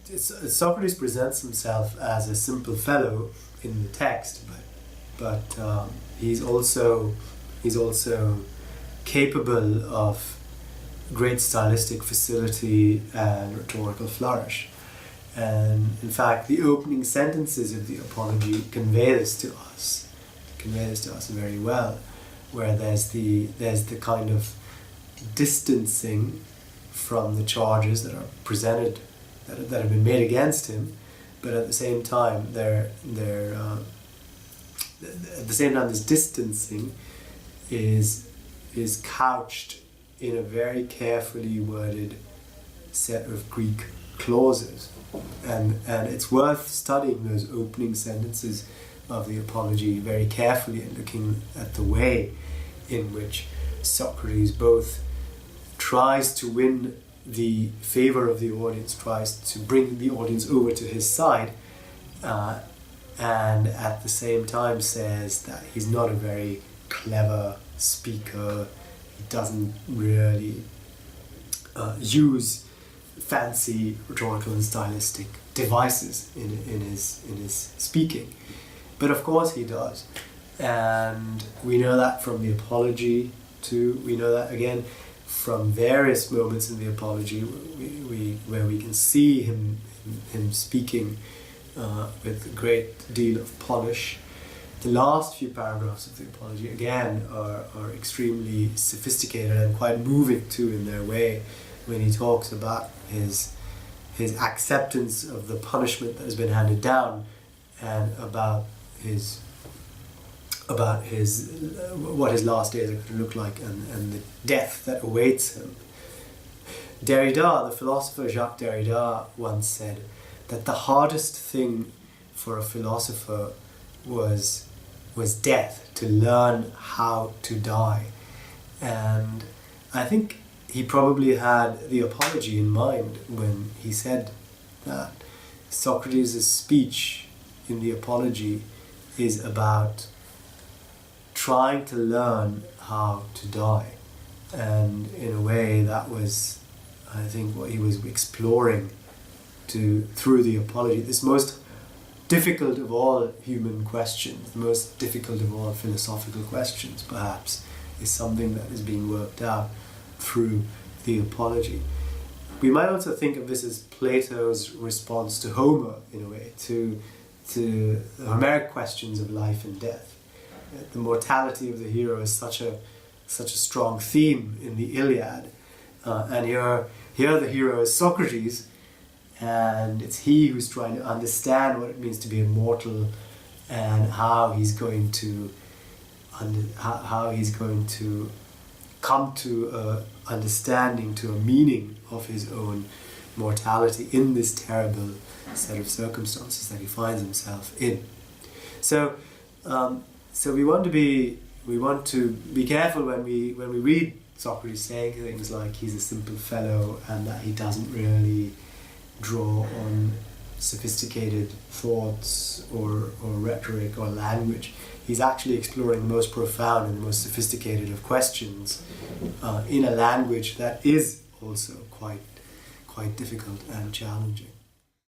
Socrates presents himself as a simple fellow in the text, but he's also capable of great stylistic facility and rhetorical flourish. And in fact, the opening sentences of the Apology convey this to us very well, where there's the kind of distancing from the charges that are presented, that have been made against him, but at the same time, this distancing is couched in a very carefully worded set of Greek clauses, and it's worth studying those opening sentences of the Apology very carefully and looking at the way in which Socrates both tries to win the favor of the audience, tries to bring the audience over to his side, and at the same time says that he's not a very clever speaker. He doesn't really use fancy rhetorical and stylistic devices in his speaking. But of course he does. And we know that from the Apology too. We know that again from various moments in the Apology where we can see him speaking with a great deal of polish. The last few paragraphs of the Apology again are extremely sophisticated and quite moving too in their way, when he talks about his acceptance of the punishment that has been handed down, and about what his last days are going to look like, and the death that awaits him. Derrida, the philosopher Jacques Derrida, once said that the hardest thing for a philosopher was death, to learn how to die. And I think he probably had the Apology in mind when he said that. Socrates' speech in the Apology is about trying to learn how to die. And in a way that was, I think, what he was exploring through the Apology. This most difficult of all human questions, the most difficult of all philosophical questions, perhaps, is something that is being worked out through the Apology. We might also think of this as Plato's response to Homer, in a way, to the Homeric questions of life and death. The mortality of the hero is such a strong theme in the Iliad, and here the hero is Socrates, and it's he who's trying to understand what it means to be immortal, and how he's going to come to a understanding, to a meaning of his own mortality in this terrible set of circumstances that he finds himself in. So we want to be careful when we read Socrates saying things like he's a simple fellow and that he doesn't really draw on sophisticated thoughts or rhetoric or language. He's actually exploring the most profound and the most sophisticated of questions in a language that is also quite difficult and challenging.